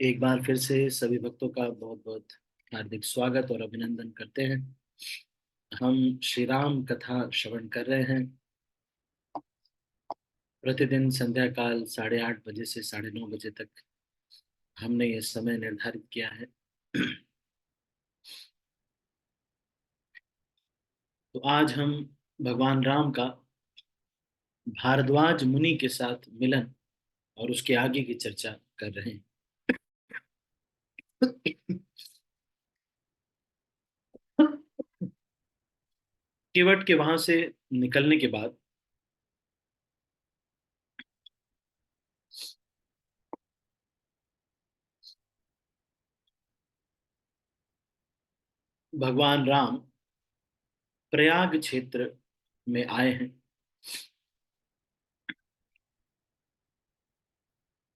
एक बार फिर से सभी भक्तों का बहुत बहुत हार्दिक स्वागत और अभिनंदन करते हैं। हम श्री राम कथा श्रवण कर रहे हैं। प्रतिदिन संध्या काल 8:30 बजे से 9:30 बजे तक हमने ये समय निर्धारित किया है। तो आज हम भगवान राम का भारद्वाज मुनि के साथ मिलन और उसके आगे की चर्चा कर रहे हैं। केवट के वहां से निकलने के बाद भगवान राम प्रयाग क्षेत्र में आए हैं।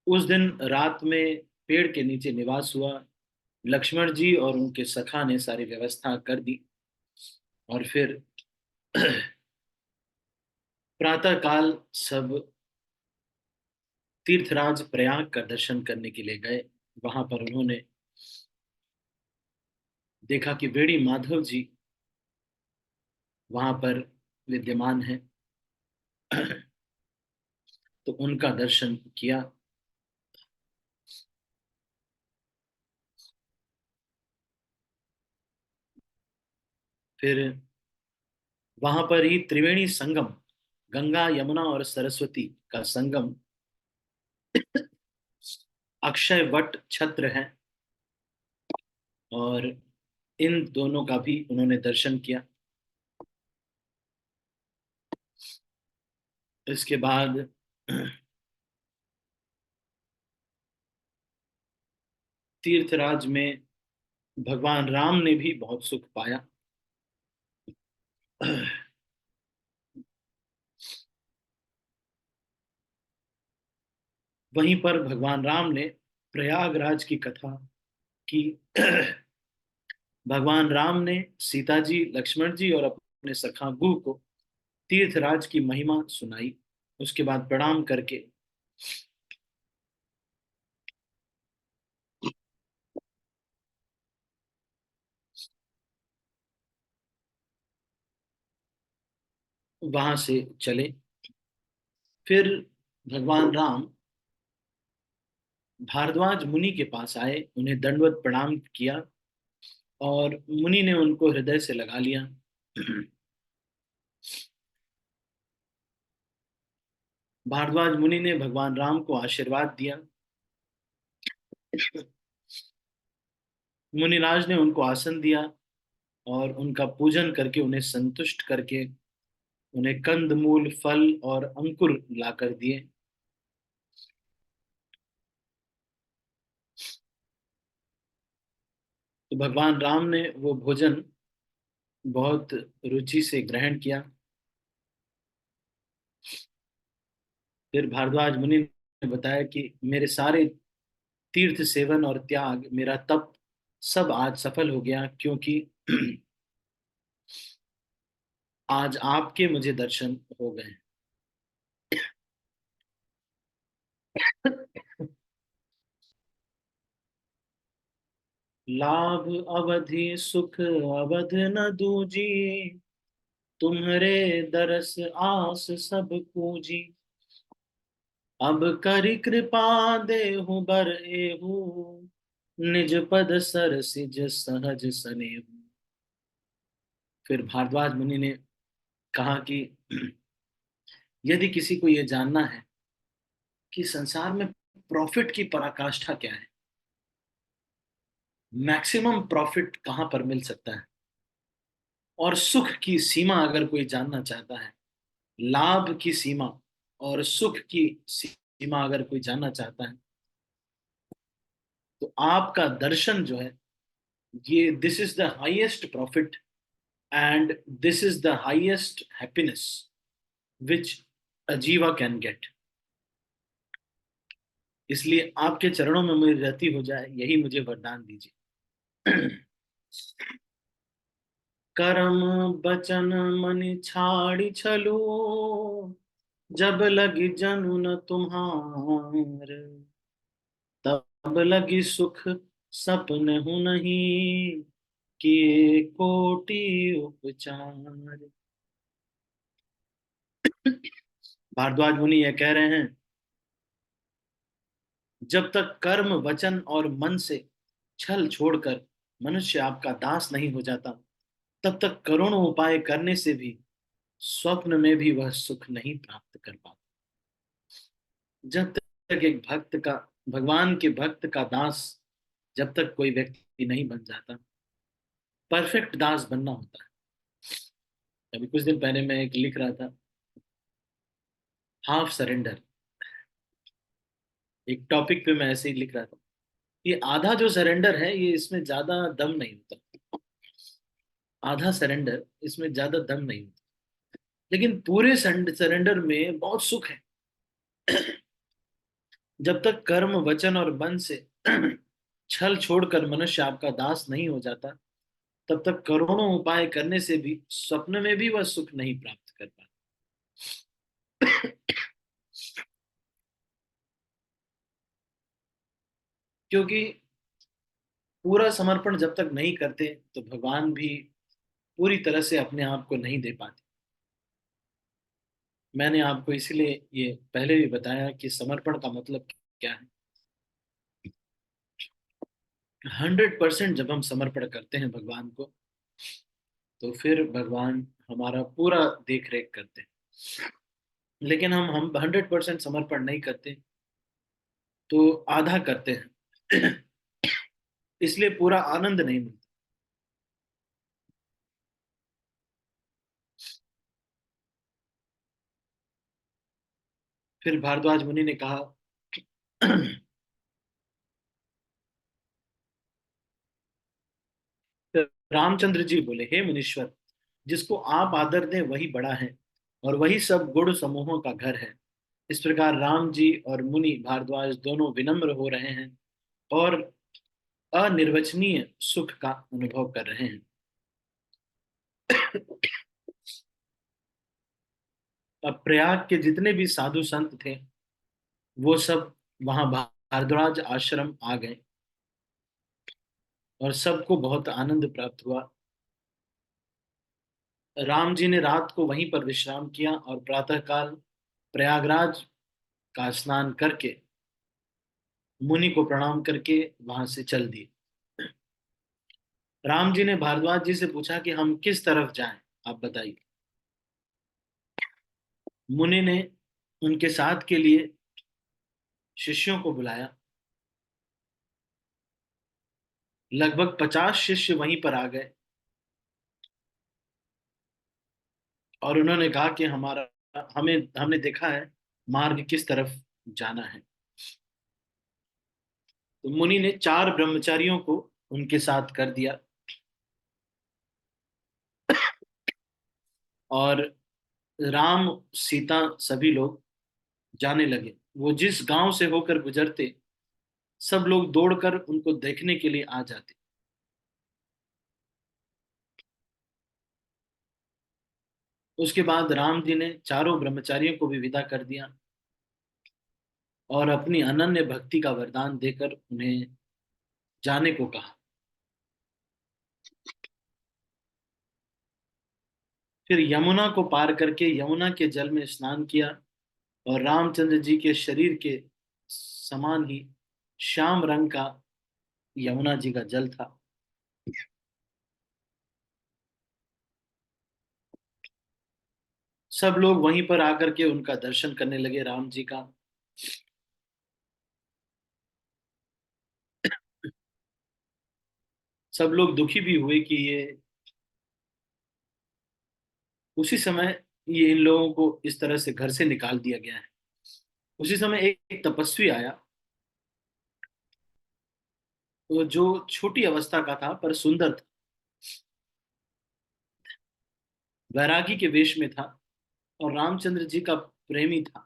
उस दिन रात में पेड़ के नीचे निवास हुआ। लक्ष्मण जी और उनके सखा ने सारी व्यवस्था कर दी और फिर प्रातः काल सब तीर्थराज प्रयाग का दर्शन करने के लिए गए। वहां पर उन्होंने देखा कि वेणी माधव जी वहां पर विद्यमान है। तो उनका दर्शन किया। फिर वहां पर ही त्रिवेणी संगम, गंगा यमुना और सरस्वती का संगम, अक्षय वट छत्र है और इन दोनों का भी उन्होंने दर्शन किया। इसके बाद तीर्थराज में भगवान राम ने भी बहुत सुख पाया। वहीं पर भगवान राम ने प्रयागराज की कथा की। भगवान राम ने सीता जी, लक्ष्मण जी और अपने सखा गुह को तीर्थराज की महिमा सुनाई। उसके बाद प्रणाम करके वहां से चले। फिर भगवान राम भारद्वाज मुनि के पास आए, उन्हें दंडवत प्रणाम किया और मुनि ने उनको हृदय से लगा लिया। भारद्वाज मुनि ने भगवान राम को आशीर्वाद दिया। मुनिराज ने उनको आसन दिया और उनका पूजन करके उन्हें संतुष्ट करके उन्हें कंद मूल फल और अंकुर लाकर दिए। तो भगवान राम ने वो भोजन बहुत रुचि से ग्रहण किया। फिर भारद्वाज मुनि ने बताया कि मेरे सारे तीर्थ सेवन और त्याग, मेरा तप सब आज सफल हो गया, क्योंकि आज आपके मुझे दर्शन हो गए। लाभ अवधि सुख अवध न दूजी, तुम्हारे दरस आस सब पूजी। अब करी कृपा देहु बर एहू, निज पद सर सिज सहज सनेहू। फिर भारद्वाज मुनि ने कहा कि यदि किसी को यह जानना है कि संसार में प्रॉफिट की पराकाष्ठा क्या है, मैक्सिमम प्रॉफिट कहां पर मिल सकता है, और सुख की सीमा अगर कोई जानना चाहता है, लाभ की सीमा और सुख की सीमा अगर कोई जानना चाहता है, तो आपका दर्शन जो है, ये this is the highest profit and this is the highest happiness which a jiva can gate. इसलिए आपके चरणों में मेरी रति हो जाए, यही मुझे वरदान दीजिए। कर्म बचन मन छाड़ी छलो, जब लगी जनु न तुम्हार। तब लगी सुख सपन हूँ नहीं, किए कोटि उपचार। भारद्वाज मुनि ये कह रहे हैं, जब तक कर्म वचन और मन से छल छोड़कर मनुष्य आपका दास नहीं हो जाता, तब तक करोड़ों उपाय करने से भी स्वप्न में भी वह सुख नहीं प्राप्त कर पाता। जब तक एक भक्त का, भगवान के भक्त का दास जब तक कोई व्यक्ति नहीं बन जाता, परफेक्ट दास बनना होता है। अभी कुछ दिन पहले मैं एक लिख रहा था, हाफ सरेंडर, एक टॉपिक पे मैं ऐसे ही लिख रहा था। ये आधा जो सरेंडर है, ये इसमें ज्यादा दम नहीं होता। आधा सरेंडर, इसमें ज्यादा दम नहीं होता, लेकिन पूरे सरेंडर में बहुत सुख है। जब तक कर्म वचन और मन से छल छोड़कर मनुष्य आपका दास नहीं हो जाता, तब तक करोड़ों उपाय करने से भी स्वप्न में भी वह सुख नहीं प्राप्त कर पाता। क्योंकि पूरा समर्पण जब तक नहीं करते, तो भगवान भी पूरी तरह से अपने आप को नहीं दे पाते। मैंने आपको इसलिए ये पहले भी बताया कि समर्पण का मतलब क्या है। 100% जब हम समर्पण करते हैं भगवान को, तो फिर भगवान हमारा पूरा देख रेख करते हैं। लेकिन हम 100% समर्पण नहीं करते, तो आधा करते हैं, इसलिए पूरा आनंद नहीं मिलता। फिर भारद्वाज मुनि ने कहा, रामचंद्र जी बोले, हे मुनीश्वर, जिसको आप आदर दें वही बड़ा है, और वही सब गुण समूहों का घर है। इस प्रकार राम जी और मुनि भारद्वाज दोनों विनम्र हो रहे हैं और अनिर्वचनीय सुख का अनुभव कर रहे हैं। अब प्रयाग के जितने भी साधु संत थे, वो सब वहां भारद्वाज आश्रम आ गए, और सबको बहुत आनंद प्राप्त हुआ। राम जी ने रात को वहीं पर विश्राम किया और प्रातःकाल प्रयागराज का स्नान करके मुनि को प्रणाम करके वहां से चल दिए। राम जी ने भारद्वाज जी से पूछा कि हम किस तरफ जाएं, आप बताइए। मुनि ने उनके साथ के लिए शिष्यों को बुलाया। लगभग 50 शिष्य वहीं पर आ गए, और उन्होंने कहा कि हमारा हमें हमने देखा है मार्ग किस तरफ जाना है। तो मुनि ने 4 ब्रह्मचारियों को उनके साथ कर दिया, और राम सीता सभी लोग जाने लगे। वो जिस गांव से होकर गुजरते, सब लोग दौड़कर उनको देखने के लिए आ जाते। उसके बाद राम जी ने चारों ब्रह्मचारियों को भी विदा कर दिया, और अपनी अनन्य भक्ति का वरदान देकर उन्हें जाने को कहा। फिर यमुना को पार करके यमुना के जल में स्नान किया, और रामचंद्र जी के शरीर के समान ही श्याम रंग का यमुना जी का जल था। सब लोग वहीं पर आकर के उनका दर्शन करने लगे, राम जी का। सब लोग दुखी भी हुए कि ये उसी समय ये इन लोगों को इस तरह से घर से निकाल दिया गया है। उसी समय एक तपस्वी आया, वो जो छोटी अवस्था का था पर सुंदर था, वैरागी के वेश में था, और रामचंद्र जी का प्रेमी था।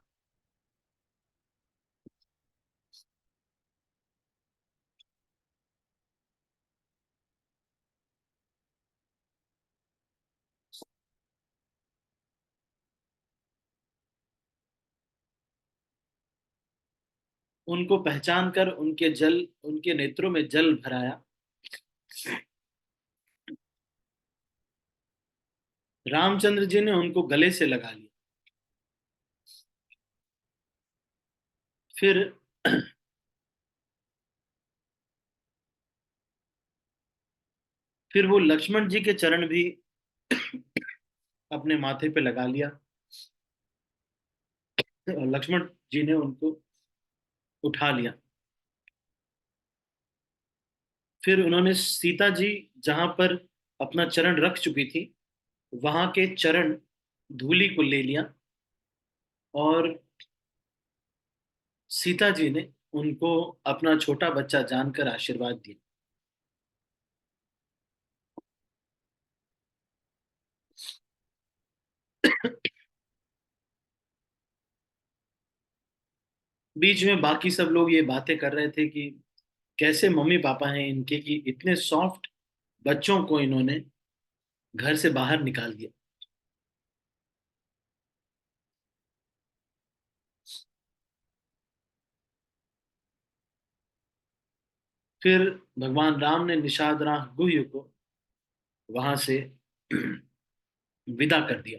उनको पहचान कर उनके नेत्रों में जल भराया। रामचंद्र जी ने उनको गले से लगा लिया। फिर फिर वो लक्ष्मण जी के चरण भी अपने माथे पे लगा लिया, और लक्ष्मण जी ने उनको उठा लिया। फिर उन्होंने सीता जी जहां पर अपना चरण रख चुकी थी, वहां के चरण धूलि को ले लिया, और सीता जी ने उनको अपना छोटा बच्चा जानकर आशीर्वाद दिया। बीच में बाकी सब लोग ये बातें कर रहे थे कि कैसे मम्मी पापा हैं इनके कि इतने सॉफ्ट बच्चों को इन्होंने घर से बाहर निकाल दिया। फिर भगवान राम ने निषाद राह गुह्य को वहां से विदा कर दिया।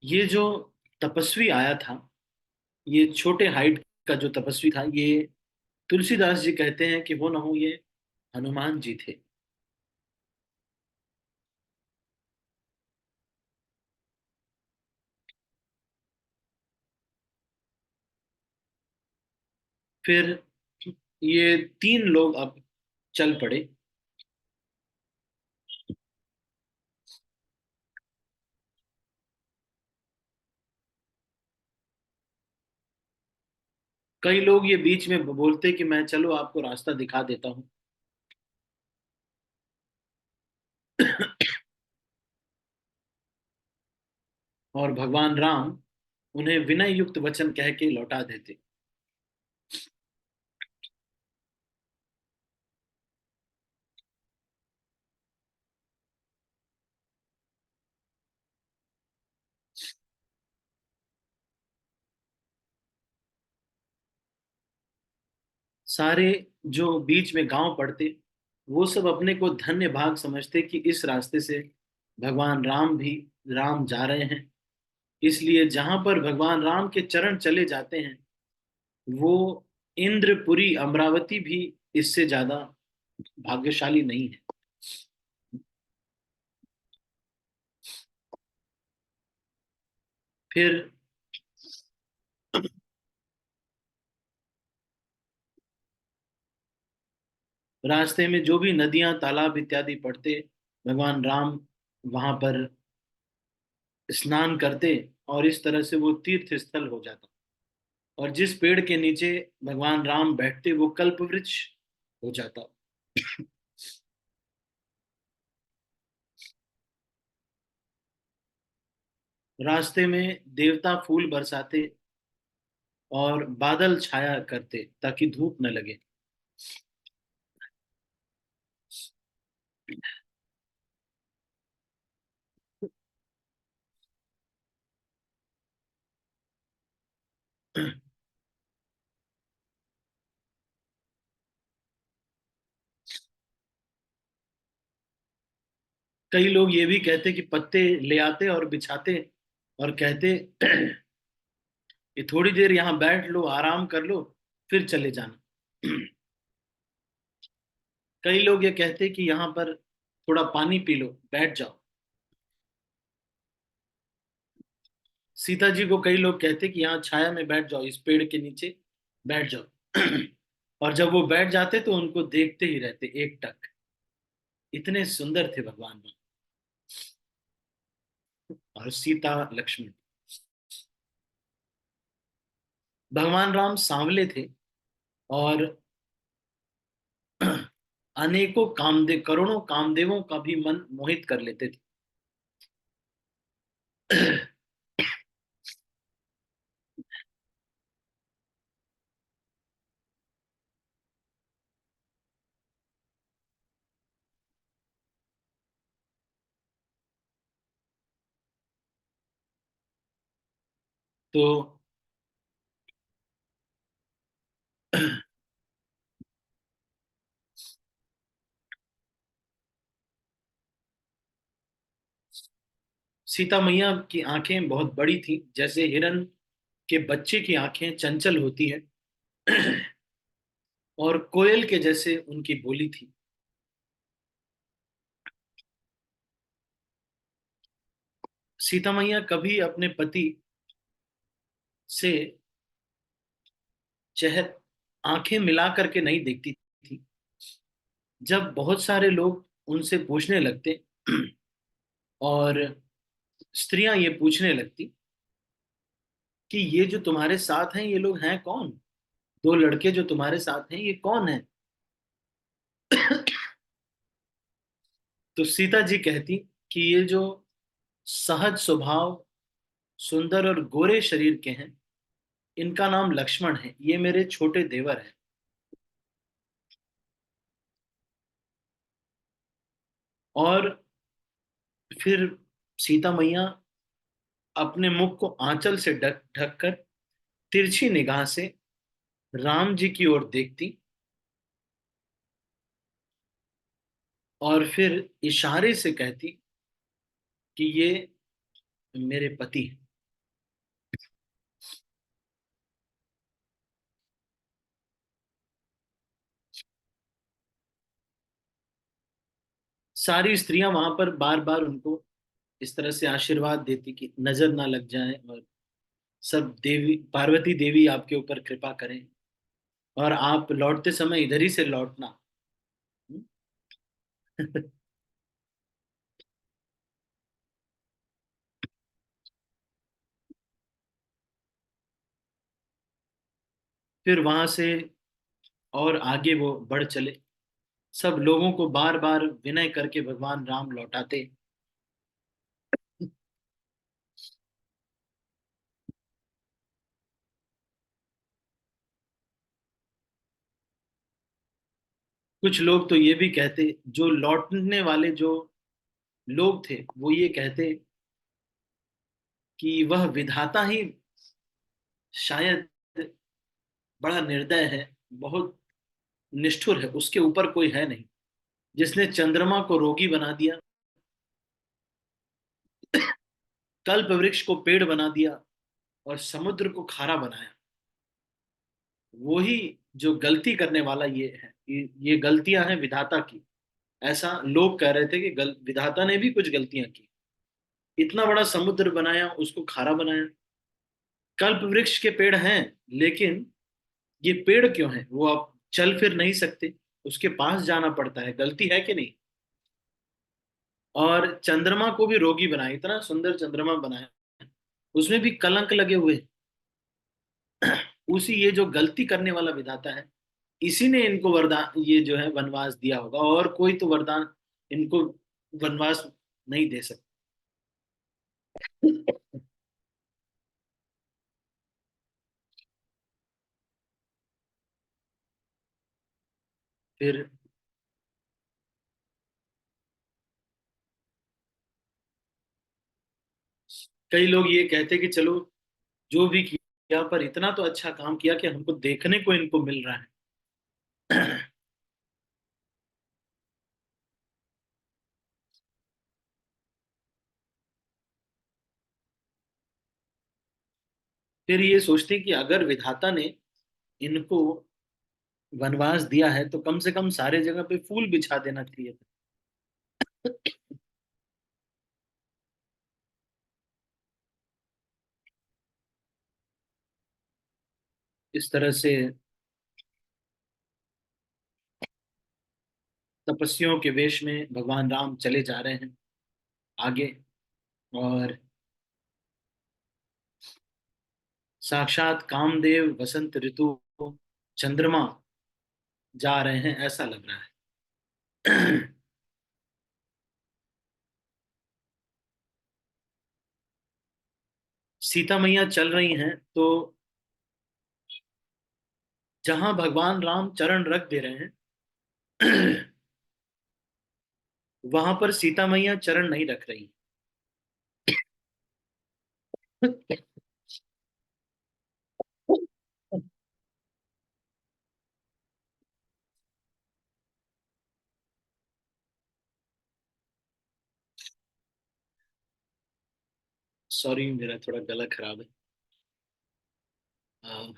ये जो तपस्वी आया था, ये छोटे हाइट का जो तपस्वी था, ये तुलसीदास जी कहते हैं कि वो न हो, ये हनुमान जी थे। फिर ये तीन लोग अब चल पड़े। कई लोग ये बीच में बोलते कि मैं चलो आपको रास्ता दिखा देता हूँ। और भगवान राम उन्हें विनय युक्त वचन कह के लौटा देते। सारे जो बीच में गांव पड़ते, वो सब अपने को धन्य भाग समझते कि इस रास्ते से भगवान राम जा रहे हैं। इसलिए जहां पर भगवान राम के चरण चले जाते हैं, वो इंद्रपुरी अमरावती भी इससे ज्यादा भाग्यशाली नहीं है। फिर रास्ते में जो भी नदियां तालाब इत्यादि पड़ते, भगवान राम वहां पर स्नान करते, और इस तरह से वो तीर्थ स्थल हो जाता। और जिस पेड़ के नीचे भगवान राम बैठते, वो कल्प वृक्ष हो जाता। रास्ते में देवता फूल बरसाते और बादल छाया करते ताकि धूप न लगे। कई लोग ये भी कहते कि पत्ते ले आते और बिछाते, और कहते कि थोड़ी देर यहाँ बैठ लो, आराम कर लो, फिर चले जाना। कई लोग ये कहते कि यहाँ पर थोड़ा पानी पी लो, बैठ जाओ। सीता जी को कई लोग कहते कि यहाँ छाया में बैठ जाओ, इस पेड़ के नीचे बैठ जाओ। और जब वो बैठ जाते तो उनको देखते ही रहते एक टक। इतने सुंदर थे भगवान राम और सीता लक्ष्मण। भगवान राम सांवले थे, और अनेकों कामदेव, करोड़ों कामदेवों का भी मन मोहित कर लेते थे। तो सीता मैया की आंखें बहुत बड़ी थी, जैसे हिरन के बच्चे की आंखें चंचल होती है। और कोयल के जैसे उनकी बोली थी। सीता मैया कभी अपने पति से चेहर आंखें मिला करके नहीं देखती थी। जब बहुत सारे लोग उनसे पूछने लगते और स्त्रियां ये पूछने लगती कि ये जो तुम्हारे साथ हैं ये लोग हैं कौन, दो लड़के जो तुम्हारे साथ हैं ये कौन है। तो सीता जी कहती कि ये जो सहज स्वभाव, सुंदर और गोरे शरीर के हैं, इनका नाम लक्ष्मण है, ये मेरे छोटे देवर हैं। और फिर सीता मैया अपने मुख को आंचल से ढक ढककर तिरछी निगाह से राम जी की ओर देखती और फिर इशारे से कहती कि ये मेरे पति हैं। सारी स्त्रियां वहां पर बार बार उनको इस तरह से आशीर्वाद देती कि नजर ना लग जाए, और सब देवी, पार्वती देवी आपके ऊपर कृपा करें, और आप लौटते समय इधर ही से लौटना। फिर वहां से और आगे वो बढ़ चले, सब लोगों को बार बार विनय करके भगवान राम लौटाते। कुछ लोग तो ये भी कहते, जो लौटने वाले जो लोग थे वो ये कहते कि वह विधाता ही शायद बड़ा निर्दय है, बहुत निष्ठुर है, उसके ऊपर कोई है नहीं, जिसने चंद्रमा को रोगी बना दिया, कल्प वृक्ष को पेड़ बना दिया, और समुद्र को खारा बनाया। वो ही जो गलती करने वाला ये है, ये गलतियां हैं विधाता की। ऐसा लोग कह रहे थे कि विधाता ने भी कुछ गलतियां की, इतना बड़ा समुद्र बनाया उसको खारा बनाया। कल्प वृक्ष के पेड़ हैं, लेकिन ये पेड़ क्यों हैं, वो आप चल फिर नहीं सकते, उसके पास जाना पड़ता है, गलती है कि नहीं। और चंद्रमा को भी रोगी बनाया, इतना सुंदर चंद्रमा बनाया, उसमें भी कलंक लगे हुए। उसी ये जो गलती करने वाला विधाता है, इसी ने इनको वरदान, ये जो है वनवास दिया होगा, और कोई तो वरदान इनको वनवास नहीं दे सकता। फिर कई लोग ये कहते कि चलो जो भी किया, पर इतना तो अच्छा काम किया कि हमको देखने को इनको मिल रहा है। फिर ये सोचते कि अगर विधाता ने इनको वनवास दिया है तो कम से कम सारे जगह पे फूल बिछा देना चाहिए था। इस तरह से तपस्वियों के वेश में भगवान राम चले जा रहे हैं आगे, और साक्षात कामदेव, वसंत ऋतु, चंद्रमा जा रहे हैं ऐसा लग रहा है। सीता मैया चल रही हैं, तो जहां भगवान राम चरण रख दे रहे हैं, वहां पर सीता मैया चरण नहीं रख रही। सॉरी, मेरा थोड़ा गला खराब है। अ,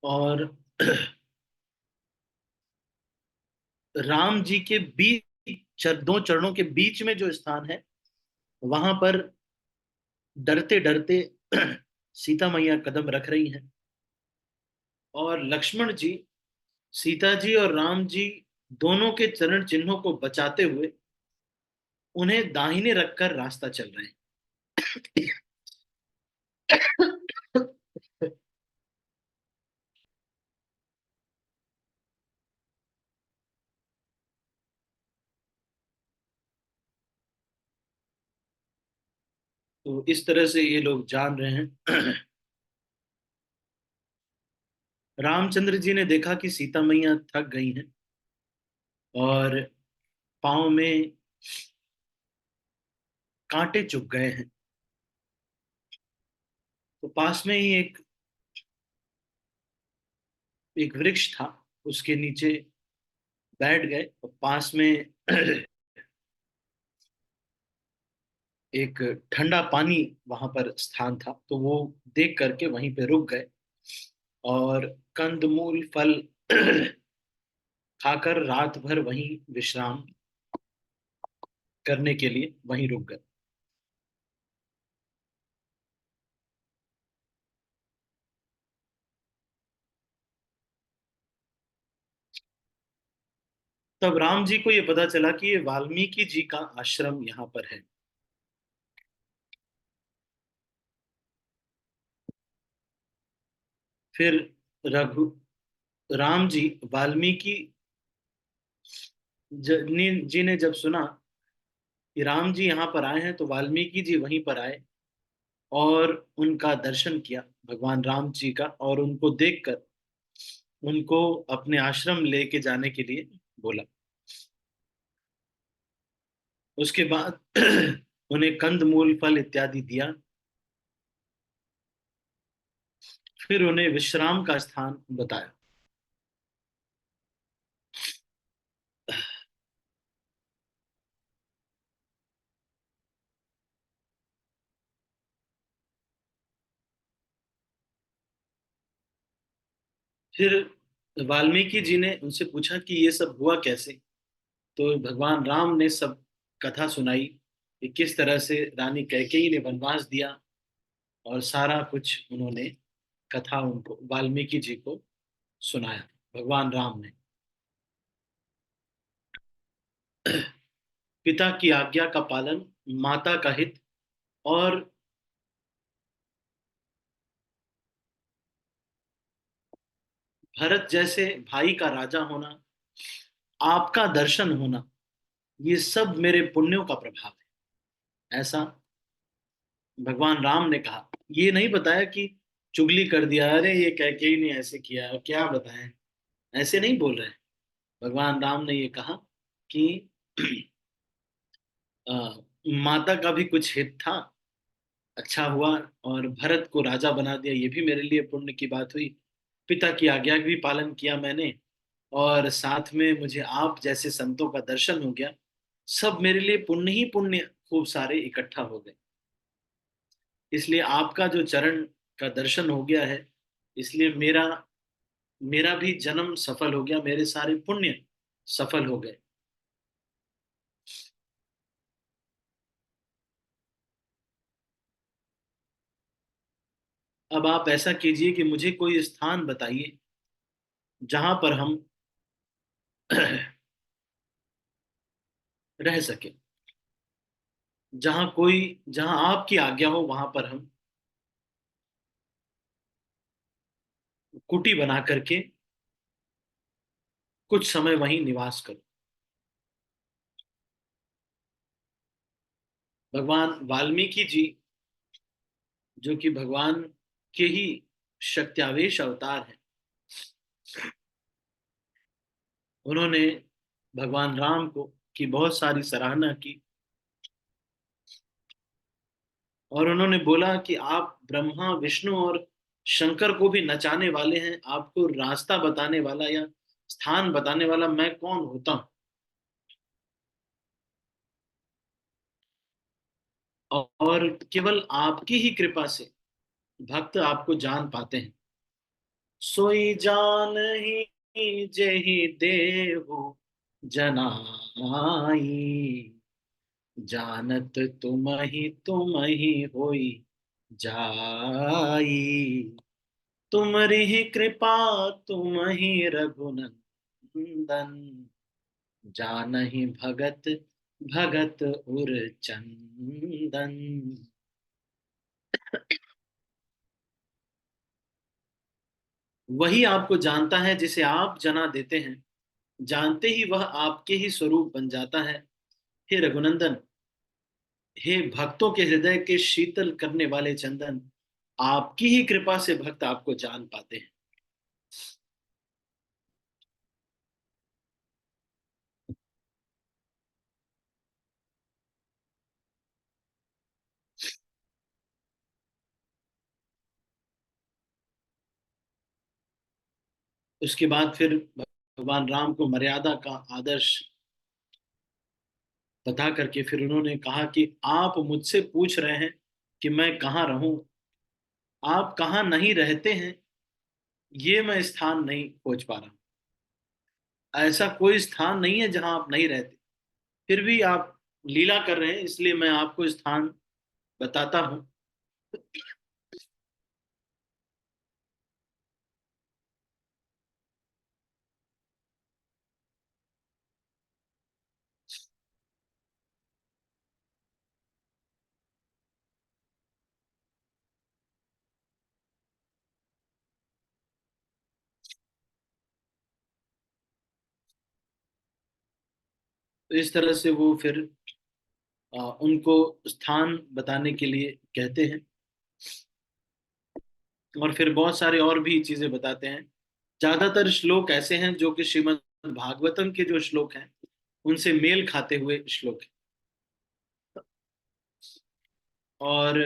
और राम जी के बीच, दो चरणों के बीच में जो स्थान है, वहां पर डरते डरते सीता मैया कदम रख रही हैं। और लक्ष्मण जी, सीता जी और राम जी दोनों के चरण चिन्हों को बचाते हुए उन्हें दाहिने रखकर रास्ता चल रहे हैं। तो इस तरह से ये लोग जान रहे हैं। रामचंद्र जी ने देखा कि सीता मैया थक गई हैं और पाँव में कांटे चुभ गए हैं। तो पास में ही एक वृक्ष था, उसके नीचे बैठ गए। और पास में एक ठंडा पानी वहां पर स्थान था, तो वो देख करके वहीं पे रुक गए और कंदमूल फल खाकर रात भर वहीं विश्राम करने के लिए वहीं रुक गए। तब राम जी को ये पता चला कि ये वाल्मीकि जी का आश्रम यहाँ पर है। फिर रघु राम जी वाल्मीकि जी ने जब सुना कि राम जी यहाँ पर आए हैं, तो वाल्मीकि जी वहीं पर आए और उनका दर्शन किया, भगवान राम जी का, और उनको देखकर उनको अपने आश्रम लेके जाने के लिए बोला। उसके बाद उन्हें कंद मूल फल इत्यादि दिया। फिर उन्हें विश्राम का स्थान बताया। फिर वाल्मीकि जी ने उनसे पूछा कि ये सब हुआ कैसे। तो भगवान राम ने सब कथा सुनाई कि किस तरह से रानी कैकेयी ने वनवास दिया, और सारा कुछ उन्होंने कथा उनको वाल्मीकि जी को सुनाया, भगवान राम ने। पिता की आज्ञा का पालन, माता का हित, और भरत जैसे भाई का राजा होना, आपका दर्शन होना, ये सब मेरे पुण्यों का प्रभाव है, ऐसा भगवान राम ने कहा। ये नहीं बताया कि चुगली कर दिया, अरे ये कैकेयी ने ऐसे किया, क्या बताएं, ऐसे नहीं बोल रहे हैं। भगवान राम ने ये कहा कि अ, माता का भी कुछ हित था, अच्छा हुआ, और भरत को राजा बना दिया, ये भी मेरे लिए पुण्य की बात हुई। पिता की आज्ञा का भी पालन किया मैंने, और साथ में मुझे आप जैसे संतों का दर्शन हो गया। सब मेरे लिए पुण्य ही पुण्य खूब सारे इकट्ठा हो गए। इसलिए आपका जो चरण का दर्शन हो गया है, इसलिए मेरा मेरा भी जन्म सफल हो गया, मेरे सारे पुण्य सफल हो गए। अब आप ऐसा कीजिए कि मुझे कोई स्थान बताइए जहां पर हम रह सके, जहां आपकी आज्ञा हो, वहां पर हम कुटी बना करके कुछ समय वहीं निवास करो। भगवान वाल्मीकि जी, जो कि भगवान के ही शक्त्यावेश अवतार है, उन्होंने भगवान राम को की बहुत सारी सराहना की। और उन्होंने बोला कि आप ब्रह्मा विष्णु और शंकर को भी नचाने वाले हैं, आपको रास्ता बताने वाला या स्थान बताने वाला मैं कौन होता हूँ। और केवल आपकी ही कृपा से भक्त आपको जान पाते हैं। सोई जान ही जेहि देहु जनाई, जानत तुम ही होई जाई। तुमरी ही कृपा तुम ही रघुनंदन, जानहि भगत भगत उर चंदन। वही आपको जानता है जिसे आप जना देते हैं, जानते ही वह आपके ही स्वरूप बन जाता है। हे रघुनंदन, हे भक्तों के हृदय के शीतल करने वाले चंदन, आपकी ही कृपा से भक्त आपको जान पाते हैं। उसके बाद फिर भगवान राम को मर्यादा का आदर्श बता करके फिर उन्होंने कहा कि आप मुझसे पूछ रहे हैं कि मैं कहाँ रहूं, आप कहाँ नहीं रहते हैं, ये मैं स्थान नहीं खोज पा रहा। ऐसा कोई स्थान नहीं है जहां आप नहीं रहते, फिर भी आप लीला कर रहे हैं, इसलिए मैं आपको स्थान बताता हूँ। तो इस तरह से वो फिर उनको स्थान बताने के लिए कहते हैं, और फिर बहुत सारे और भी चीजें बताते हैं। ज्यादातर श्लोक ऐसे हैं जो कि श्रीमद् भागवतम के जो श्लोक हैं उनसे मेल खाते हुए श्लोक हैं। और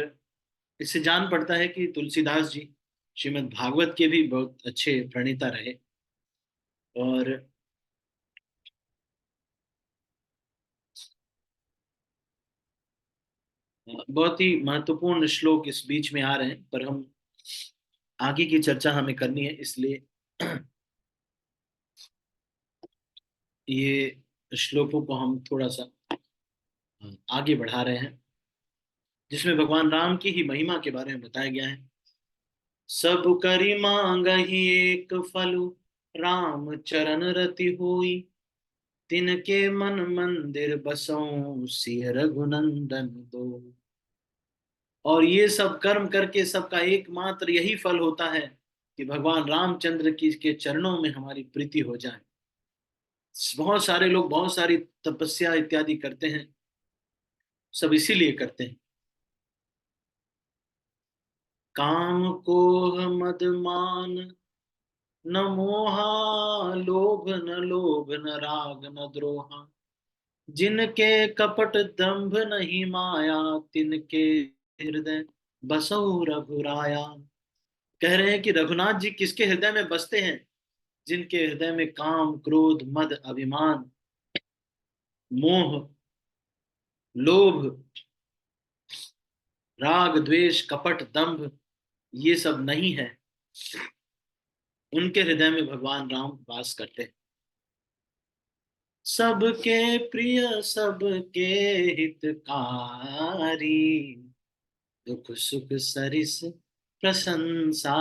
इससे जान पड़ता है कि तुलसीदास जी श्रीमद् भागवत के भी बहुत अच्छे प्रणेता रहे। और बहुत ही महत्वपूर्ण श्लोक इस बीच में आ रहे हैं, पर हम आगे की चर्चा हमें करनी है, इसलिए ये श्लोकों को हम थोड़ा सा आगे बढ़ा रहे हैं, जिसमें भगवान राम की ही महिमा के बारे में बताया गया है। सब करि मांगहि एक फलु, राम चरण रति होई। तिनके मन मंदिर बसों, सिय रघुनंदन दो। और ये सब कर्म करके सबका एकमात्र यही फल होता है कि भगवान रामचंद्र की के चरणों में हमारी प्रीति हो जाए। बहुत सारे लोग बहुत सारी तपस्या इत्यादि करते हैं, सब इसीलिए करते हैं। काम कोह मद मान न मोहा, लोभ न राग न द्रोहा। जिनके कपट दंभ नहीं माया, तिनके हृदय बसौ रघुराया। कह रहे हैं कि रघुनाथ जी किसके हृदय में बसते हैं? जिनके हृदय में काम क्रोध मद अभिमान मोह लोभ राग द्वेष कपट दंभ ये सब नहीं है, उनके हृदय में भगवान राम वास करते हैं। सबके प्रिय सबके हितकारी, दुख सुख सरिस प्रशंसा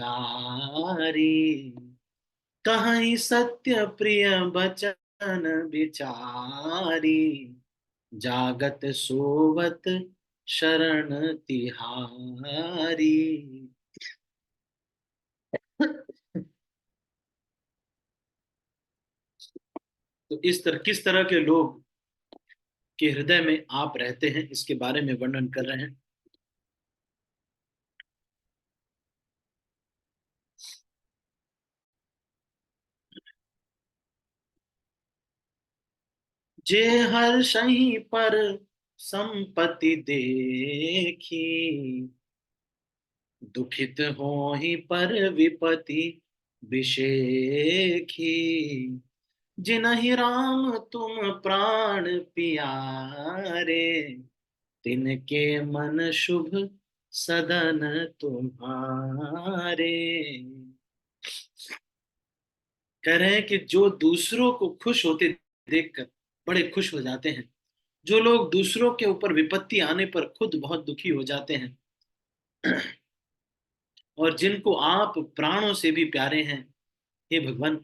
गारी। कहीं सत्य प्रिय बचन विचारी, जागत सोवत शरण तिहारी। तो इस तरह किस तरह के लोग के हृदय में आप रहते हैं, इसके बारे में वर्णन कर रहे हैं। जे हर सही पर संपत्ति देखी, दुखित हो ही पर विपति विषेखी, जिनहि राम तुम प्राण पियारे, तिनके मन शुभ सदन तुम्हारे। कह रहे हैं कि जो दूसरों को खुश होते देखकर बड़े खुश हो जाते हैं, जो लोग दूसरों के ऊपर विपत्ति आने पर खुद बहुत दुखी हो जाते हैं, और जिनको आप प्राणों से भी प्यारे हैं, हे भगवान,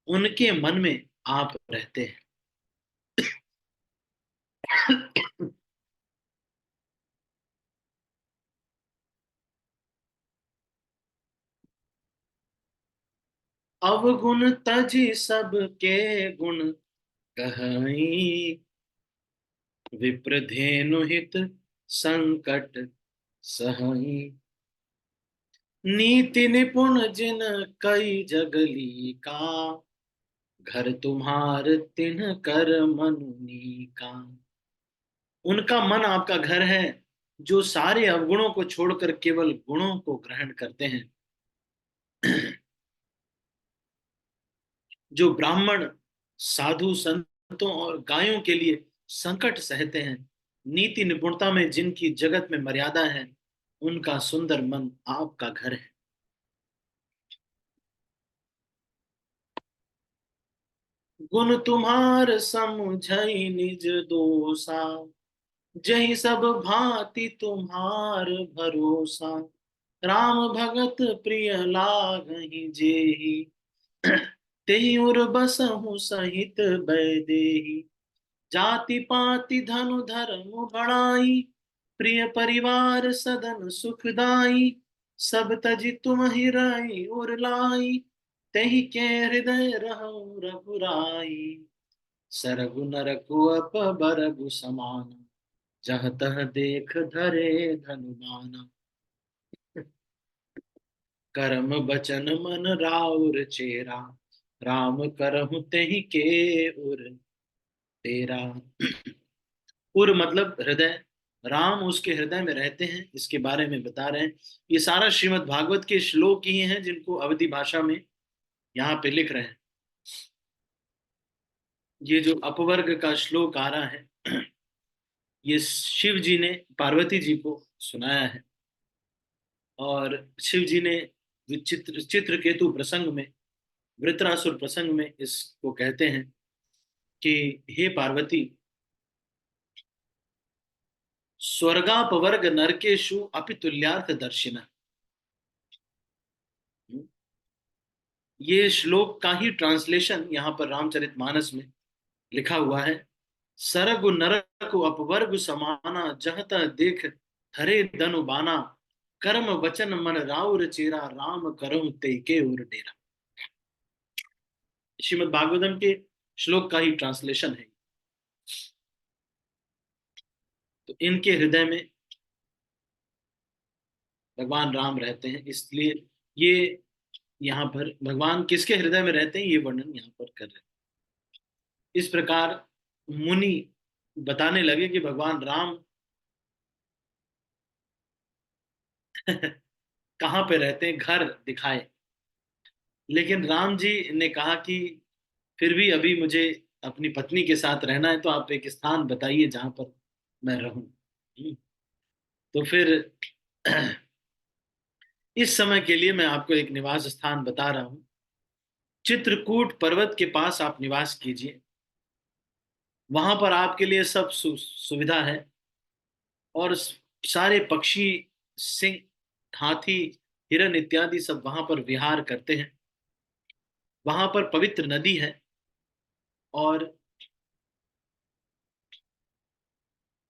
उनके मन में आप रहते हैं। अवगुण तजी सबके गुण कहाई, विप्रधेनु हित संकट सहाई, नीति निपुण जिन कई जगली का, घर तुम्हार तिन्ह कर मनुनी का। उनका मन आपका घर है, जो सारे अवगुणों को छोड़कर केवल गुणों को ग्रहण करते हैं। जो ब्राह्मण, साधु संतों और गायों के लिए संकट सहते हैं, नीति निपुणता में जिनकी जगत में मर्यादा है, उनका सुंदर मन आपका घर है। गुण तुम्हार समुझई निज दोसा, जही सब भांति तुम्हार भरोसा, राम भगत प्रिय लागहि जेहि, तेहि उर बसहु सहित बैदेही, जाति पाति धनु धर्म बड़ाई, प्रिय परिवार सदन सुखदाई, सब तजि तुम हिराई उर लाई, तेहि के हृदय रहु रघुराई, सरगु नरकु अपबरगु समान, जह तह देख धरे धनुमाना, कर्म बचन मन राउर चेरा, राम करहु तेहि के उर तेरा। उर मतलब हृदय, राम उसके हृदय में रहते हैं, इसके बारे में बता रहे हैं। ये सारा श्रीमद् भागवत के श्लोक ही हैं जिनको अवधि भाषा में यहाँ पे लिख रहे हैं। ये जो अपवर्ग का श्लोक आ रहा है, ये शिव जी ने पार्वती जी को सुनाया है, और शिव जी ने चित्रकेतु प्रसंग में, वृत्रासुर प्रसंग में इसको कहते हैं कि हे पार्वती, स्वर्गापवर्ग नरकेशु अपि तुल्यार्थ दर्शिना। ये श्लोक का ही ट्रांसलेशन यहाँ पर रामचरितमानस में लिखा हुआ है। सरगु नरक अपवर्ग समाना, जहत देख हरे धनु बाना, कर्म वचन मन राउर चेरा, राम करहु ते के उर डेरा। श्रीमद् भागवतम के श्लोक का ही ट्रांसलेशन है। तो इनके हृदय में भगवान राम रहते हैं, इसलिए ये यहाँ पर भगवान किसके हृदय में रहते हैं, ये वर्णन यहाँ पर कर रहे हैं। इस प्रकार मुनि बताने लगे कि भगवान राम कहाँ पे रहते हैं, घर दिखाए। लेकिन राम जी ने कहा कि फिर भी अभी मुझे अपनी पत्नी के साथ रहना है, तो आप एक स्थान बताइए जहां पर मैं रहूं। तो फिर इस समय के लिए मैं आपको एक निवास स्थान बता रहा हूं। चित्रकूट पर्वत के पास आप निवास कीजिए, वहां पर आपके लिए सब सुविधा है, और सारे पक्षी, सिंह, हाथी, हिरन इत्यादि सब वहां पर विहार करते हैं। वहां पर पवित्र नदी है, और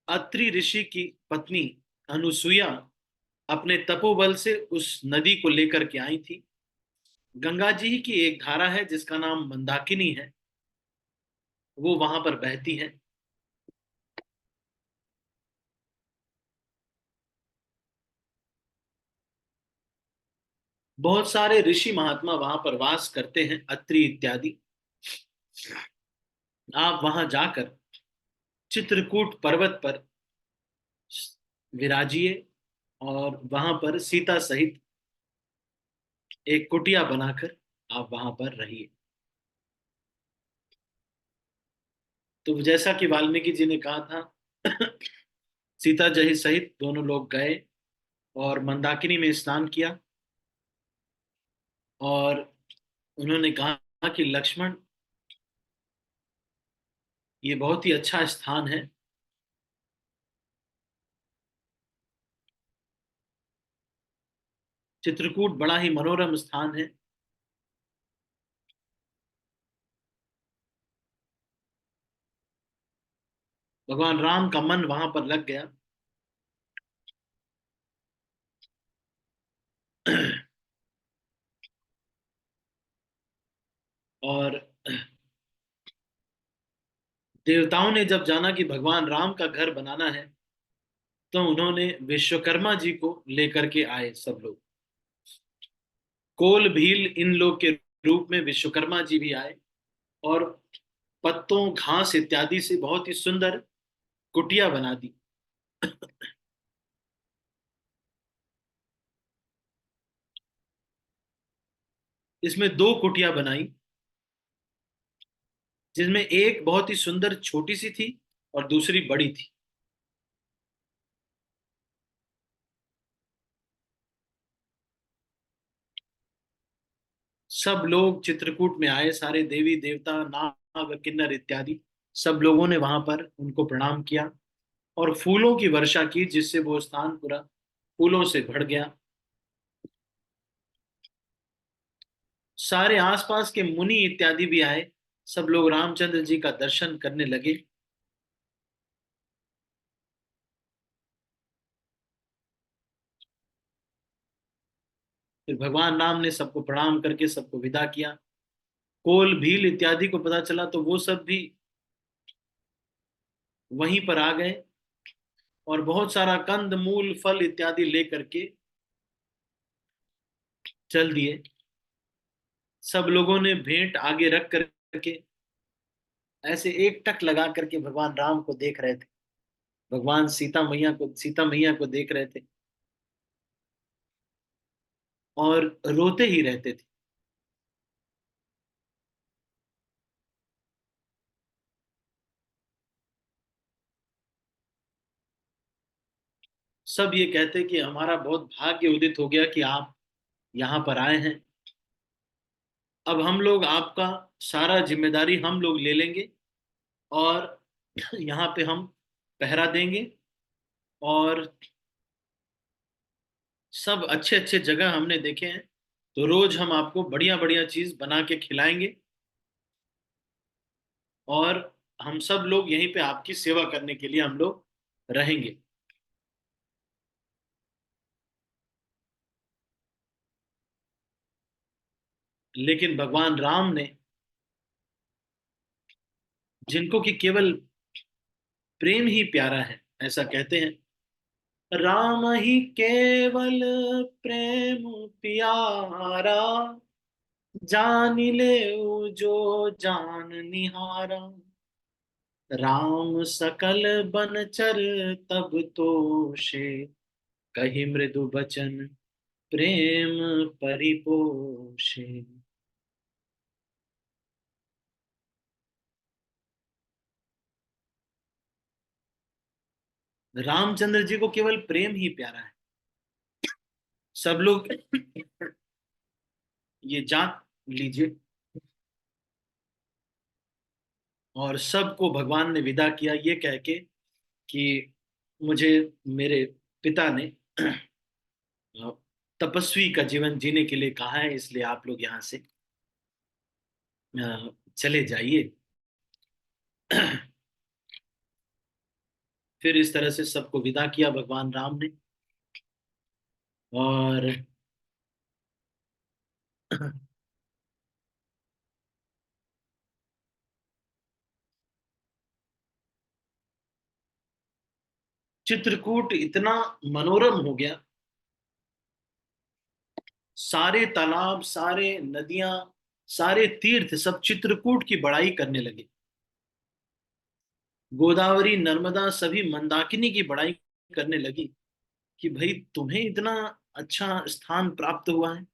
अत्रि ऋषि की पत्नी अनुसुईया अपने तपोबल से उस नदी को लेकर के आई थी। गंगा जी की एक धारा है जिसका नाम मंदाकिनी है, वो वहां पर बहती है। बहुत सारे ऋषि महात्मा वहां पर वास करते हैं, अत्रि इत्यादि। आप वहां जाकर चित्रकूट पर्वत पर विराजिए, और वहां पर सीता सहित एक कुटिया बनाकर आप वहां पर रहिए। तो जैसा कि वाल्मीकि जी ने कहा था, सीता जी सहित दोनों लोग गए और मंदाकिनी में स्नान किया। और उन्होंने कहा कि लक्ष्मण, ये बहुत ही अच्छा स्थान है। चित्रकूट बड़ा ही मनोरम स्थान है। भगवान राम का मन वहां पर लग गया। और देवताओं ने जब जाना कि भगवान राम का घर बनाना है, तो उन्होंने विश्वकर्मा जी को लेकर के आए सब लोग। कोल भील इन लोग के रूप में विश्वकर्मा जी भी आए। और पत्तों घास इत्यादि से बहुत ही सुंदर कुटिया बना दी। इसमें दो कुटिया बनाई, जिसमें एक बहुत ही सुंदर छोटी सी थी और दूसरी बड़ी थी। सब लोग चित्रकूट में आए, सारे देवी देवता, नाग किन्नर इत्यादि। सब लोगों ने वहां पर उनको प्रणाम किया और फूलों की वर्षा की, जिससे वो स्थान पूरा फूलों से भर गया। सारे आसपास के मुनि इत्यादि भी आए। सब लोग रामचंद्र जी का दर्शन करने लगे। फिर भगवान राम ने सबको प्रणाम करके सबको विदा किया। कोल भील इत्यादि को पता चला तो वो सब भी वहीं पर आ गए और बहुत सारा कंद मूल फल इत्यादि लेकर के चल दिए। सब लोगों ने भेंट आगे रख करके ऐसे एक टक लगा करके भगवान राम को देख रहे थे। भगवान सीता मैया को देख रहे थे और रोते ही रहते थे। सब ये कहते कि हमारा बहुत भाग्य उदित हो गया कि आप यहाँ पर आए हैं। अब हम लोग आपका सारा जिम्मेदारी हम लोग ले लेंगे और यहाँ पे हम पहरा देंगे। और सब अच्छे अच्छे जगह हमने देखे हैं, तो रोज हम आपको बढ़िया बढ़िया चीज बना के खिलाएंगे। और हम सब लोग यहीं पे आपकी सेवा करने के लिए हम लोग रहेंगे। लेकिन भगवान राम ने, जिनको कि केवल प्रेम ही प्यारा है, ऐसा कहते हैं, राम ही केवल प्रेम प्यारा, जान ले जो जान निहारा। राम सकल बनचर तब तोषे, कही मृदु बचन प्रेम परिपोषे। रामचंद्र जी को केवल प्रेम ही प्यारा है। सब लोग ये जान लीजिए। और सबको भगवान ने विदा किया ये कह के कि मुझे मेरे पिता ने तपस्वी का जीवन जीने के लिए कहा है, इसलिए आप लोग यहाँ से चले जाइए। फिर इस तरह से सबको विदा किया भगवान राम ने। और चित्रकूट इतना मनोरम हो गया। सारे तालाब, सारे नदियां, सारे तीर्थ सब चित्रकूट की बड़ाई करने लगे। गोदावरी नर्मदा सभी मंदाकिनी की बड़ाई करने लगी। कि भाई तुम्हें इतना अच्छा स्थान प्राप्त हुआ है।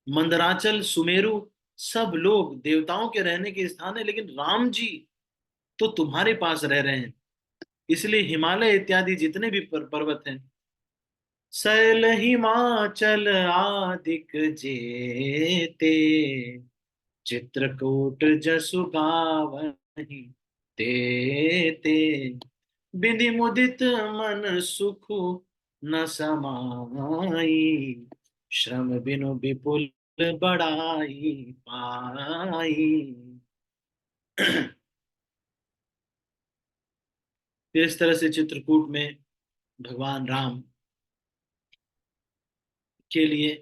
मंदराचल, सुमेरु, सब लोग देवताओं के रहने के स्थान है, लेकिन राम जी तो तुम्हारे पास रह रहे हैं। इसलिए हिमालय इत्यादि जितने भी पर्वत हैं, शैल हिमाचल आदिक जेते, चित्रकूट जसु गावहीं ते विधि मुदित मन सुख न समाई, श्रम बिनु विपुल बड़ाई पाई। फिर इस तरह से चित्रकूट में भगवान राम के लिए,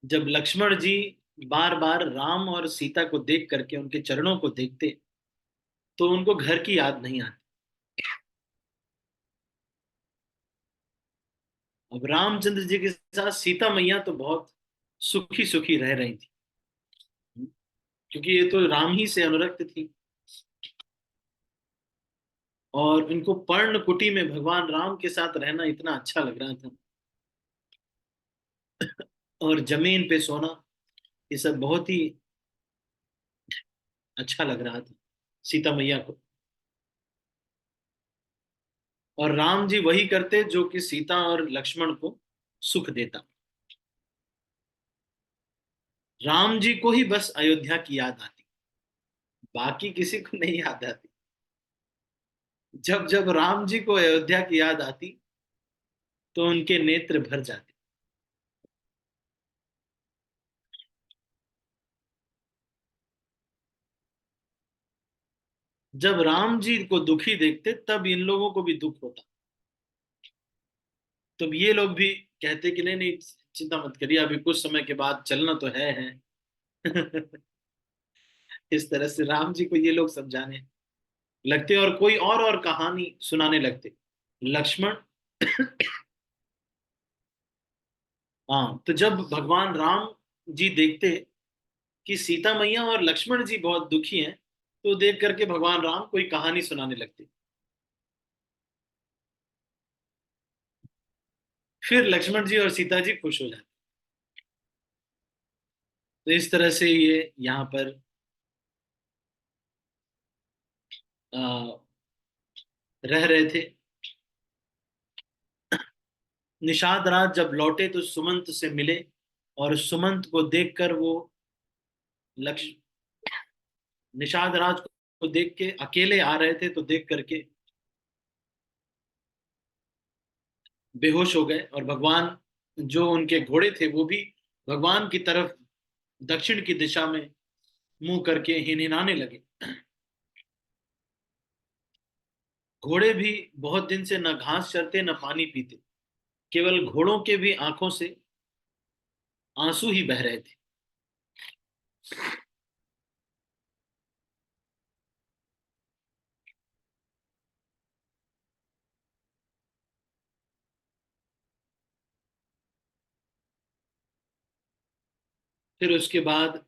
जब लक्ष्मण जी बार बार राम और सीता को देख करके उनके चरणों को देखते, तो उनको घर की याद नहीं आती। अब रामचंद्र जी के साथ सीता मैया तो बहुत सुखी सुखी रह रही थी, क्योंकि ये तो राम ही से अनुरक्त थी। और इनको पर्ण कुटी में भगवान राम के साथ रहना इतना अच्छा लग रहा था, और जमीन पे सोना, ये सब बहुत ही अच्छा लग रहा था सीता मैया को। और राम जी वही करते जो कि सीता और लक्ष्मण को सुख देता। राम जी को ही बस अयोध्या की याद आती, बाकी किसी को नहीं याद आती। जब जब राम जी को अयोध्या की याद आती, तो उनके नेत्र भर जाते। जब राम जी को दुखी देखते, तब इन लोगों को भी दुख होता। तब ये लोग भी कहते कि नहीं नहीं, चिंता मत करिए, अभी कुछ समय के बाद चलना तो है। इस तरह से राम जी को ये लोग समझाने लगते, और कोई और कहानी सुनाने लगते। लक्ष्मण, हाँ, तो जब भगवान राम जी देखते कि सीता मैया और लक्ष्मण जी बहुत दुखी हैं, तो देख करके भगवान राम कोई कहानी सुनाने लगते। फिर लक्ष्मण जी और सीता जी खुश हो जाते। तो इस तरह से ये यहाँ पर आ, रह रहे थे। निषाद राज जब लौटे तो सुमंत से मिले, और सुमंत को देखकर वो लक्ष्य निषाद राज को देख के, अकेले आ रहे थे तो देख करके बेहोश हो गए। और भगवान, जो उनके घोड़े थे, वो भी भगवान की तरफ, दक्षिण की दिशा में मुंह करके हिनहिनाने लगे। घोड़े भी बहुत दिन से न घास चरते न पानी पीते, केवल घोड़ों के भी आंखों से आंसू ही बह रहे थे। फिर उसके बाद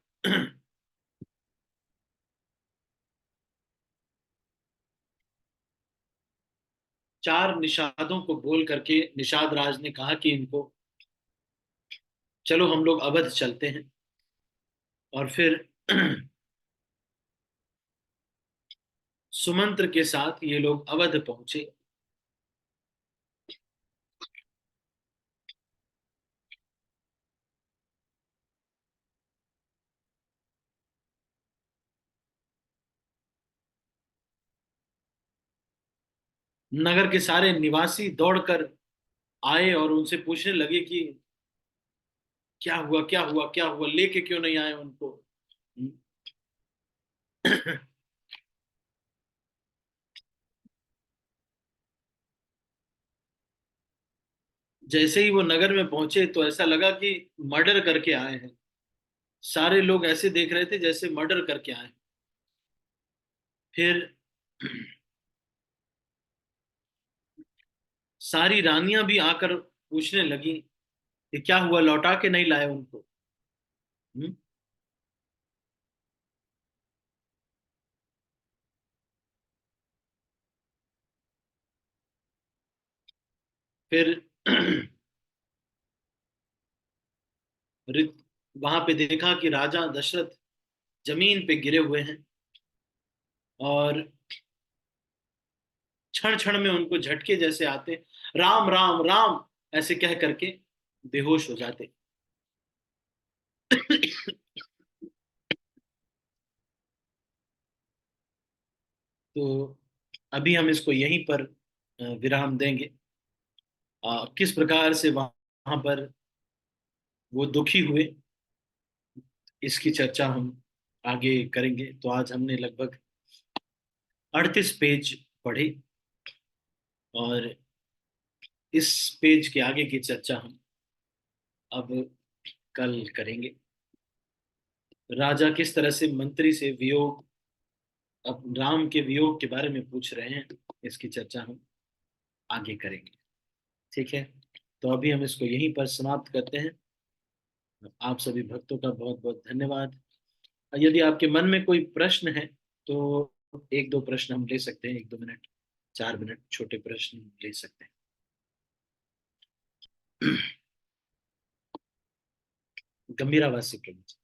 चार निषादों को बोल करके निषाद राज ने कहा कि इनको, चलो हम लोग अवध चलते हैं। और फिर सुमंत्र के साथ ये लोग अवध पहुंचे। नगर के सारे निवासी दौड़कर आए और उनसे पूछने लगे कि क्या हुआ, क्या हुआ, क्या हुआ, लेके क्यों नहीं आए उनको। जैसे ही वो नगर में पहुंचे, तो ऐसा लगा कि मर्डर करके आए हैं। सारे लोग ऐसे देख रहे थे जैसे मर्डर करके आए। फिर सारी रानियां भी आकर पूछने लगी कि क्या हुआ, लौटा के नहीं लाए उनको। हम्म? फिर वहां पे देखा कि राजा दशरथ जमीन पे गिरे हुए हैं, और क्षण क्षण में उनको झटके जैसे आते, राम राम राम ऐसे कह करके बेहोश हो जाते। तो अभी हम इसको यहीं पर विराम देंगे। किस प्रकार से वहां पर वो दुखी हुए, इसकी चर्चा हम आगे करेंगे। तो आज हमने लगभग 38 पेज पढ़े, और इस पेज के आगे की चर्चा हम अब कल करेंगे। राजा किस तरह से मंत्री से वियोग, अब राम के वियोग के बारे में पूछ रहे हैं, इसकी चर्चा हम आगे करेंगे। ठीक है, तो अभी हम इसको यहीं पर समाप्त करते हैं। आप सभी भक्तों का बहुत बहुत धन्यवाद। यदि आपके मन में कोई प्रश्न है तो एक दो प्रश्न हम ले सकते हैं, 1-2 मिनट, 4 मिनट छोटे प्रश्न ले सकते हैं। गंभीरावास से प्रभु जी।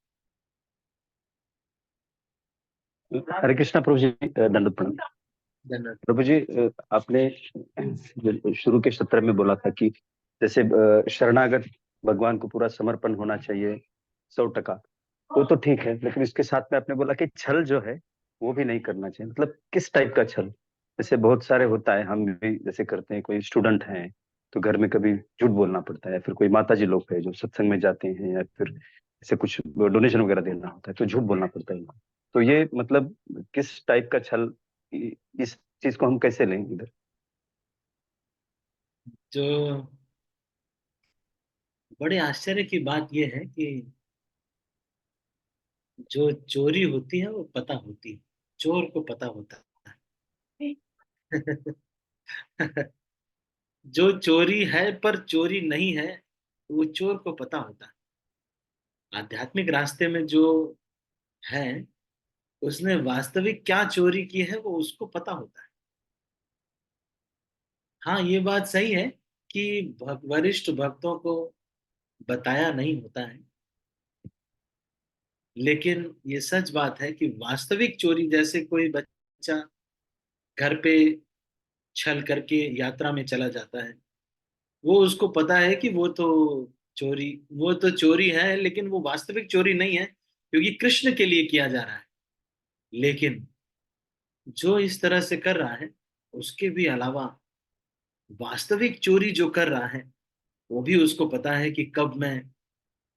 हरे कृष्णा प्रभु जी, दंडवत प्रणाम। धन्यवाद। प्रभु जी, आपने जो शुरू के सत्र में बोला था कि जैसे शरणागत भगवान को पूरा समर्पण होना चाहिए 100%। वो तो ठीक है, लेकिन इसके साथ में आपने बोला कि छल जो है वो भी नहीं करना चाहिए। मतलब किस टाइप का छल? जैसे बहुत सारे होता है, हम भी जैसे करते हैं, कोई स्टूडेंट हैं तो घर में कभी झूठ बोलना पड़ता है, या फिर कोई माता जी लोग हैं जो सत्संग में जाते हैं, या फिर जैसे कुछ डोनेशन वगैरह देना होता है तो झूठ बोलना पड़ता है उनको। तो ये मतलब किस टाइप का छल, इस चीज को हम कैसे लें इधर? जो बड़े आश्चर्य की बात यह है कि जो चोरी होती है वो पता होती है, चोर को पता होता है। जो चोरी है पर चोरी नहीं है, वो चोर को पता होता है। आध्यात्मिक रास्ते में जो है, उसने वास्तविक क्या चोरी की है वो उसको पता होता है। हाँ, ये बात सही है कि वरिष्ठ भक्तों को बताया नहीं होता है, लेकिन ये सच बात है कि वास्तविक चोरी, जैसे कोई बच्चा घर पे छल करके यात्रा में चला जाता है, वो उसको पता है कि चोरी वो तो चोरी है, लेकिन वो वास्तविक चोरी नहीं है, क्योंकि कृष्ण के लिए किया जा रहा है। लेकिन जो इस तरह से कर रहा है, उसके भी अलावा वास्तविक चोरी जो कर रहा है, वो भी उसको पता है कि कब मैं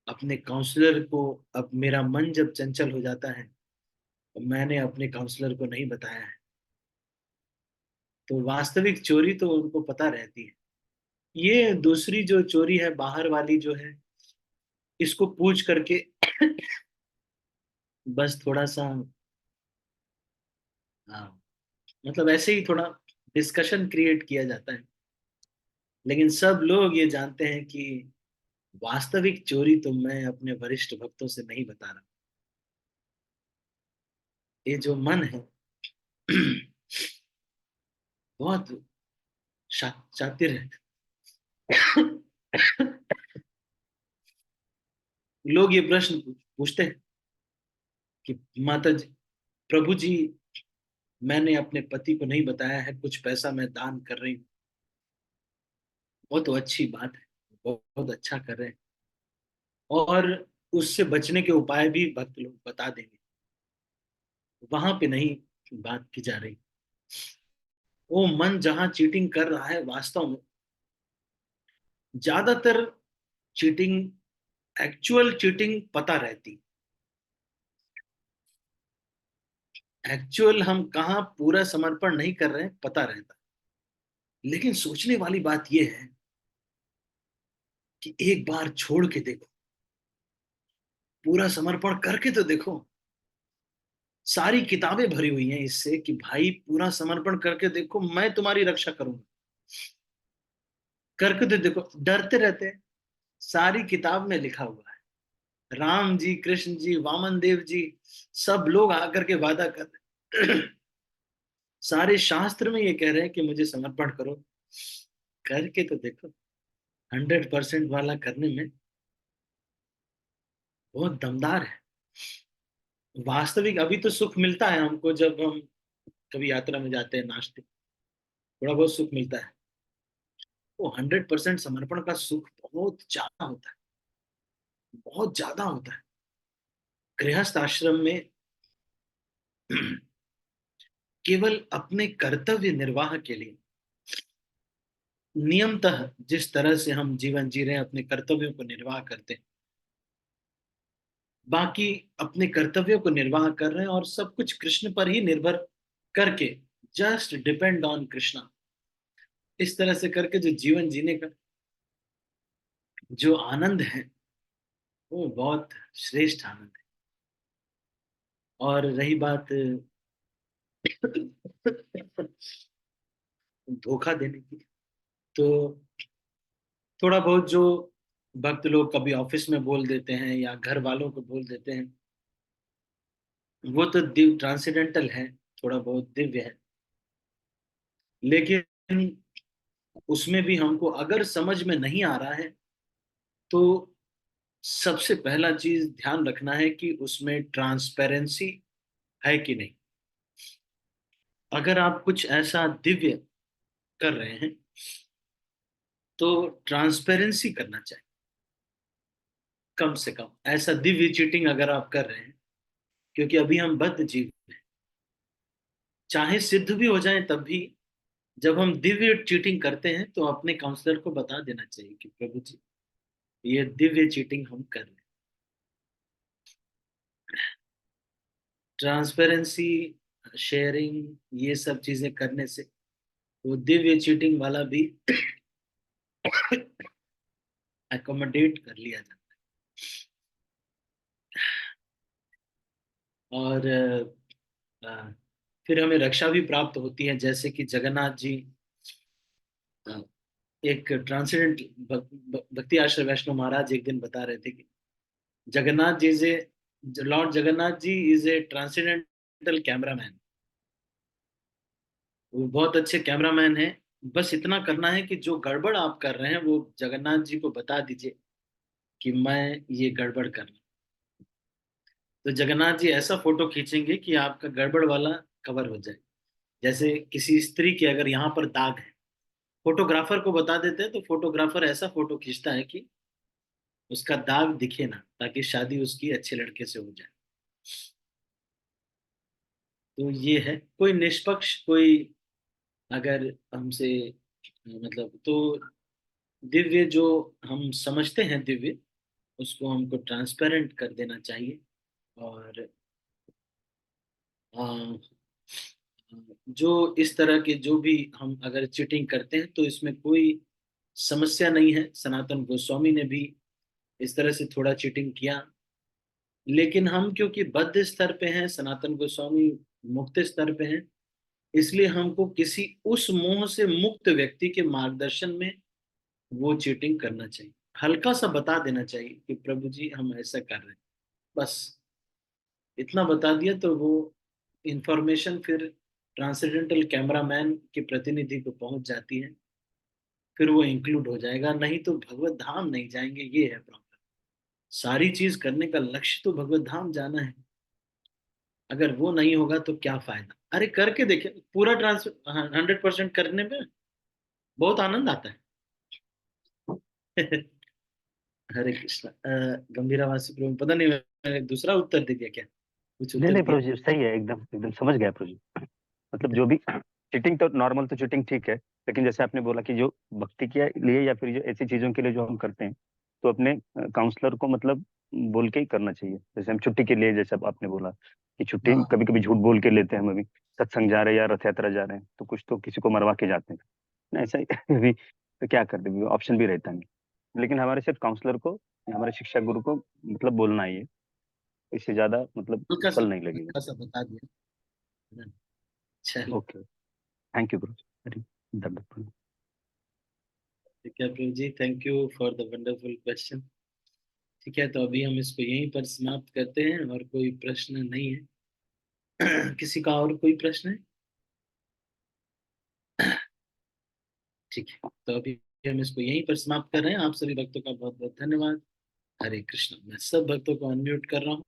अपने काउंसलर को, अब मेरा मन जब चंचल हो जाता है तो मैंने अपने काउंसलर को नहीं बताया है। तो वास्तविक चोरी तो उनको पता रहती है। ये दूसरी जो चोरी है, बाहर वाली जो है, इसको पूछ करके बस थोड़ा सा, हाँ, मतलब ऐसे ही थोड़ा डिस्कशन क्रिएट किया जाता है। लेकिन सब लोग ये जानते हैं कि वास्तविक चोरी तो मैं अपने वरिष्ठ भक्तों से नहीं बता रहा। ये जो मन है, बहुत शातिर है। लोग ये प्रश्न पूछते हैं कि माता जी, प्रभु जी, मैंने अपने पति को नहीं बताया है, कुछ पैसा मैं दान कर रही हूँ। वो तो अच्छी बात है, बहुत अच्छा कर रहे हैं, और उससे बचने के उपाय भी भक्त लोग बता देंगे। वहां पे नहीं बात की जा रही। वो मन जहां चीटिंग कर रहा है, वास्तव में ज्यादातर चीटिंग, एक्चुअल चीटिंग पता रहती। एक्चुअल हम कहाँ पूरा समर्पण नहीं कर रहे हैं पता रहता। लेकिन सोचने वाली बात यह है कि एक बार छोड़ के देखो, पूरा समर्पण करके तो देखो। सारी किताबें भरी हुई हैं इससे कि भाई पूरा समर्पण करके देखो, मैं तुम्हारी रक्षा करूंगा। करके तो देखो, डरते रहते हैं। सारी किताब में लिखा हुआ है, राम जी, कृष्ण जी, वामन देव जी, सब लोग आकर के वादा कर रहे हैं। सारे शास्त्र में ये कह रहे हैं कि मुझे समर्पण करो। करके तो देखो, 100% वाला करने में बहुत दमदार है। वास्तविक अभी तो सुख मिलता है हमको, जब हम कभी यात्रा में जाते हैं, नाचते, थोड़ा बहुत सुख मिलता है। वो 100% समर्पण का सुख बहुत ज्यादा होता है, बहुत ज्यादा होता है। गृहस्थ आश्रम में केवल अपने कर्तव्य निर्वाह के लिए, नियमतः जिस तरह से हम जीवन जी रहे हैं, अपने कर्तव्यों को निर्वाह करते हैं, बाकी अपने कर्तव्यों को निर्वाह कर रहे हैं, और सब कुछ कृष्ण पर ही निर्भर करके, जस्ट डिपेंड ऑन कृष्णा, इस तरह से करके जो जीवन जीने का जो आनंद है, वो बहुत श्रेष्ठ आनंद है। और रही बात धोखा देने की, तो थोड़ा बहुत जो भक्त लोग कभी ऑफिस में बोल देते हैं या घर वालों को बोल देते हैं, वो तो दिव्य ट्रांसेंडेंटल है, थोड़ा बहुत दिव्य है। लेकिन उसमें भी हमको अगर समझ में नहीं आ रहा है, तो सबसे पहला चीज ध्यान रखना है कि उसमें ट्रांसपेरेंसी है कि नहीं। अगर आप कुछ ऐसा दिव्य कर रहे हैं, तो ट्रांसपेरेंसी करना चाहिए। कम से कम ऐसा दिव्य चीटिंग अगर आप कर रहे हैं, क्योंकि अभी हम बद्ध जीव हैं, चाहे सिद्ध भी हो जाए तब भी, जब हम दिव्य चीटिंग करते हैं तो अपने काउंसलर को बता देना चाहिए कि प्रभु जी, ये दिव्य चीटिंग हम कर रहे हैं। ट्रांसपेरेंसी, शेयरिंग, ये सब चीजें करने से वो दिव्य चीटिंग वाला भी अकोमोडेट कर लिया जाता है। और अ, फिर हमें रक्षा भी प्राप्त होती है, जैसे कि जगन्नाथ जी, अ, एक ट्रांसेंडेंट भक्ति आश्रम वैष्णव महाराज एक दिन बता रहे थे कि जगन्नाथ जी से, lord Jagannath ji is a transcendental cameraman. वो बहुत अच्छे कैमरामैन हैं। बस इतना करना है कि जो गड़बड़ आप कर रहे हैं वो जगन्नाथ जी को बता दीजिए कि मैं ये गड़बड़ कर रहा हूं। तो जगन्नाथ जी ऐसा फोटो खींचेंगे कि आपका गड़बड़ वाला कवर हो जाए। जैसे किसी स्त्री के अगर यहाँ पर दाग है, फोटोग्राफर को बता देते हैं, तो फोटोग्राफर ऐसा फोटो खींचता है कि उसका दाग दिखे ना, ताकि शादी उसकी अच्छे लड़के से हो जाए। तो ये है, कोई निष्पक्ष, कोई अगर हमसे, मतलब तो दिव्य जो हम समझते हैं दिव्य, उसको हमको ट्रांसपेरेंट कर देना चाहिए। और अ, जो इस तरह के जो भी हम अगर चीटिंग करते हैं, तो इसमें कोई समस्या नहीं है। सनातन गोस्वामी ने भी इस तरह से थोड़ा चीटिंग किया, लेकिन हम क्योंकि बद्ध स्तर पे हैं, सनातन गोस्वामी मुक्त स्तर पे हैं, इसलिए हमको किसी उस मोह से मुक्त व्यक्ति के मार्गदर्शन में वो चीटिंग करना चाहिए। हल्का सा बता देना चाहिए कि प्रभु जी हम ऐसा कर रहे हैं, बस इतना बता दिया तो वो इंफॉर्मेशन फिर ट्रांसेंडेंटल कैमरामैन के प्रतिनिधि को पहुंच जाती है, फिर वो इंक्लूड हो जाएगा। नहीं तो भगवत धाम नहीं जाएंगे, ये है प्रॉब्लम। सारी चीज करने का लक्ष्य तो भगवत धाम जाना है। अगर वो नहीं होगा तो क्या फायदा। अरे करके देखे, पूरा ट्रांस 100% करने में बहुत आनंद आता है। हरे कृष्णा। गंभीरावासी प्रभु, पता नहीं मैंने दूसरा उत्तर दे दिया क्या, कुछ नहीं उत्तर नहीं दिया। प्रभु जी, सही है, एकदम एकदम समझ गया प्रभु जी। मतलब जो भी चीटिंग, तो नॉर्मल तो चीटिंग ठीक है, लेकिन जैसे आपने बोला कि जो भक्ति के लिए या फिर जो ऐसी चीजों के लिए जो हम करते हैं, तो अपने काउंसलर को मतलब बोल के ही करना चाहिए। जैसे हम छुट्टी के लिए, जैसे अब आपने बोला कि छुट्टी हाँ, कभी कभी झूठ बोल के लेते हैं, हम अभी सत्संग जा रहे हैं या रथ यात्रा जा रहे हैं, तो कुछ तो किसी को मरवा के जाते हैं ना, ऐसा ही भी, तो क्या कर देंगे, ऑप्शन भी रहता नहीं। लेकिन हमारे सिर्फ काउंसलर को या हमारे शिक्षा गुरु को मतलब बोलना ही है, इससे ज्यादा मतलब फल नहीं लगेगा। हल्का सा बता दिया। चलो, ओके, थैंक यू गुरु जी। दंडवत प्रणाम। ठीक है। क्या प्रभु जी, thank you for the wonderful question. ठीक है, तो अभी हम इसको यहीं पर समाप्त करते हैं, और कोई प्रश्न नहीं है। किसी का और कोई प्रश्न है? ठीक है, तो अभी हम इसको यहीं पर समाप्त कर रहे हैं। आप सभी भक्तों का बहुत बहुत धन्यवाद। हरे कृष्ण। मैं सब भक्तों को अनम्यूट कर रहा हूँ।